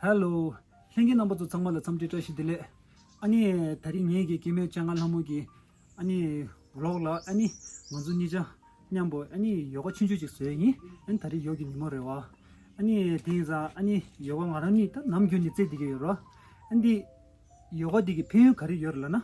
Hello. Hingi number to Samala some data she delay. Ani Tarinegi, Kimi Changal Hamugi, Ani Rola, Ani Manzunija, Nyambo, Ani Yoga Chinju saying, and Tari Yogi Morewa. Ani Tiza, Ani Yoga Maranita, Namjuni Zedigera, and the Yoga Digi Pin Kari Yorlana,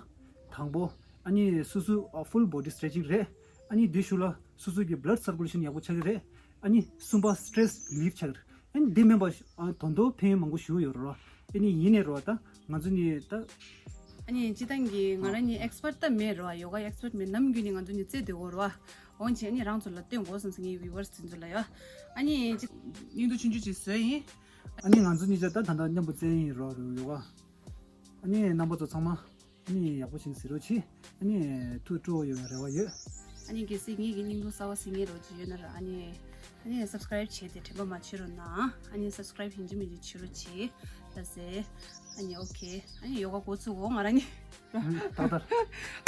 Tango, Ani Susu or full body stretching re, Ani Dishula, Suzuki blood circulation Yabuchare, Ani Sumba stress relief child. And the members Tondo pay Mango Shu Yoro. Any Yinerota, Mazuni. 아니 지단기 ngarangi expert ta mero yoga expert me namgyuni nganduni tse de gorwa onche ni rangzula te ngosn singi viewers tinjula ya 아니 니도 진주 있어요 아니 난준이 저다 단단히 못쟁이 요가 아니 남보도 정말 아니 야보신 시로치 아니 투조 요래와요 아니 게싱이 기닝도 사와 싱이로 지연을 아니 subscribe 체데 되고 맞추로나 아니 subscribe hin지미 치로치 다세 아니 오케이 아니 요가 고추고 말하니 다들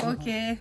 오케이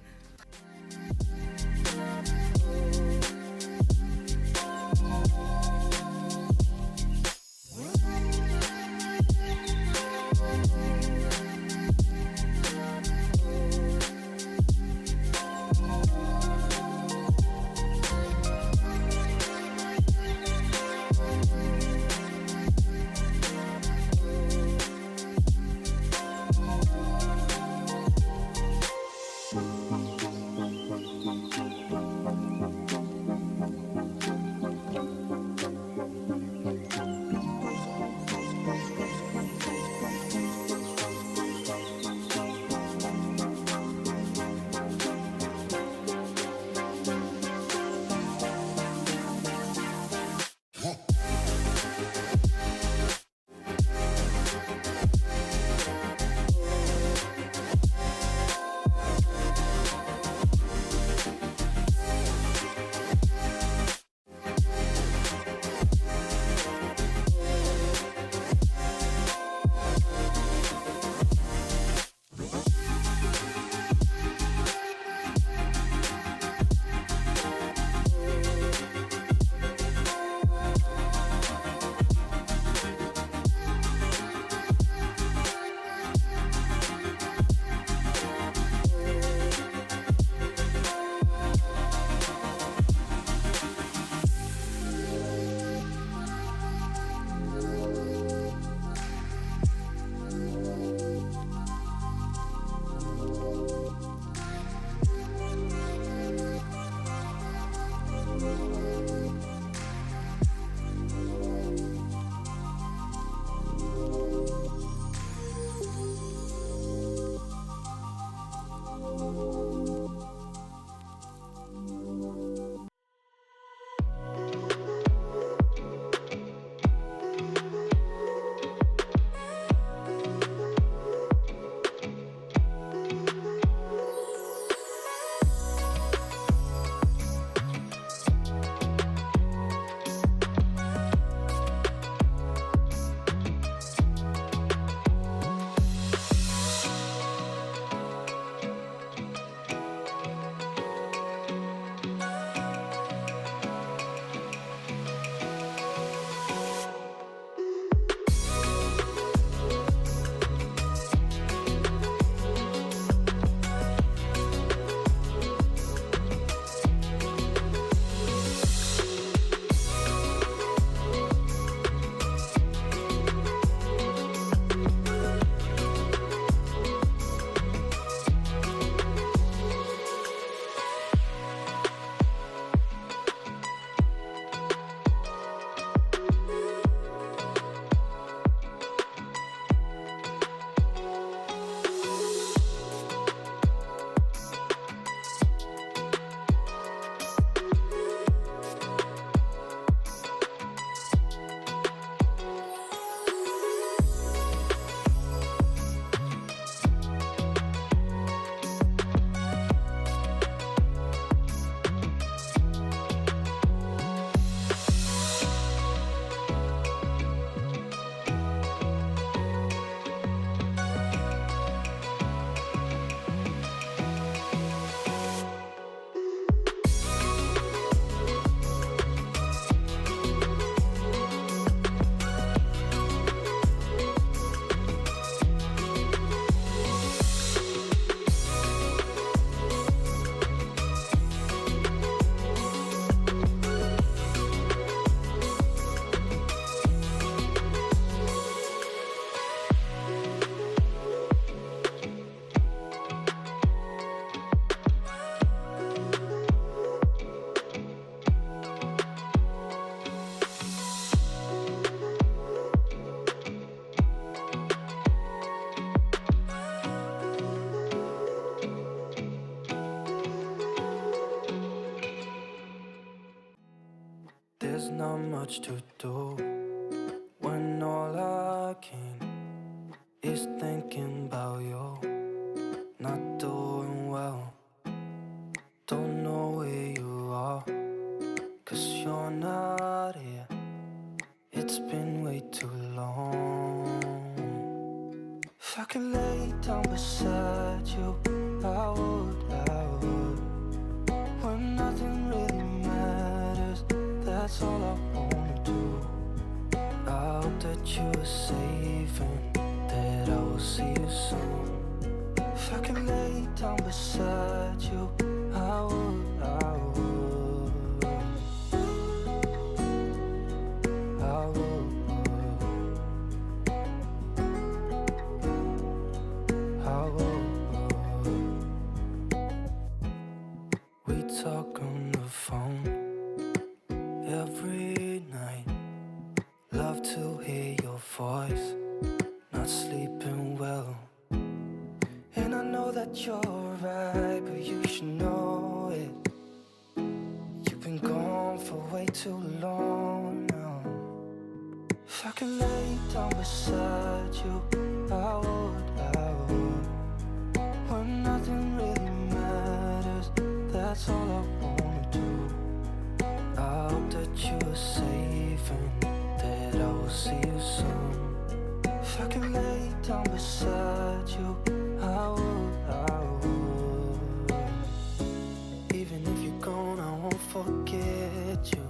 much to do when all I can is thinking about you. Not doing well, don't know where you are, 'cause you're not here. It's been way too long. If I could lay down beside you, I would. When nothing really matters, that's all I wanna do. I hope that you are safe and that I will see you soon. If I could lay down beside you, I would. I would. We talk on the phone every night. Love to hear your voice. Not sleeping well, and I know that you're right, but you should know it. You've been gone for way too long now. If I could lay down beside you, I would. When nothing really matters, that's all I wanna do. I hope that you are safe and that I will see you soon. If I could lay down beside you, I would. Even if you're gone, I won't forget you.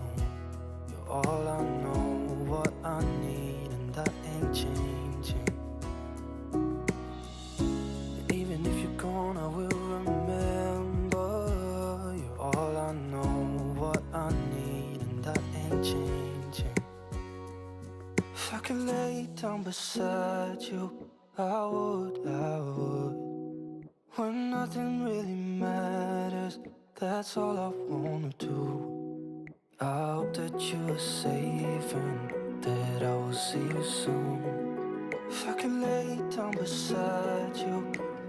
You're all I know, what I need, and that ain't changing. And even if you're gone, I will remember. You're all I know, what I need, and that ain't changing. If I could lay down beside you, I would. When nothing really matters, that's all I wanna do. I hope that you are safe and that I will see you soon. If I could lay down beside you,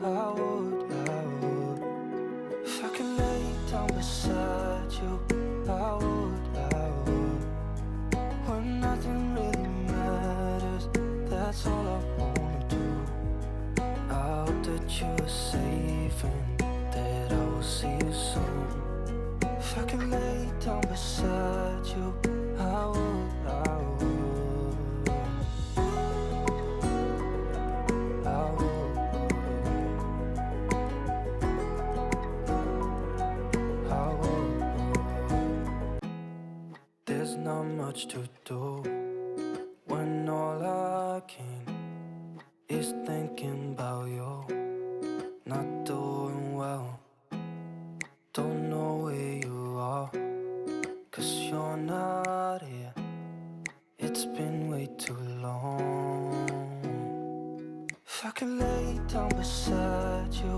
I would. If I could lay down beside you, I would. When nothing really matters, that's all I wanna do. I hope that you are safe and that I will see you soon. If I could lay down beside you, I would. There's not much to do when all I can is thinking about you. Not doing well, don't know where you are, 'cause you're not here. It's been way too long. If I could lay down beside you,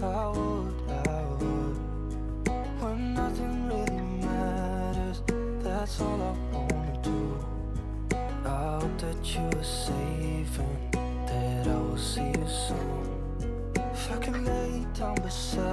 I would. When nothing really matters, that's all I wanna do. I hope that you are safe and that I will see you soon. If I could lay down beside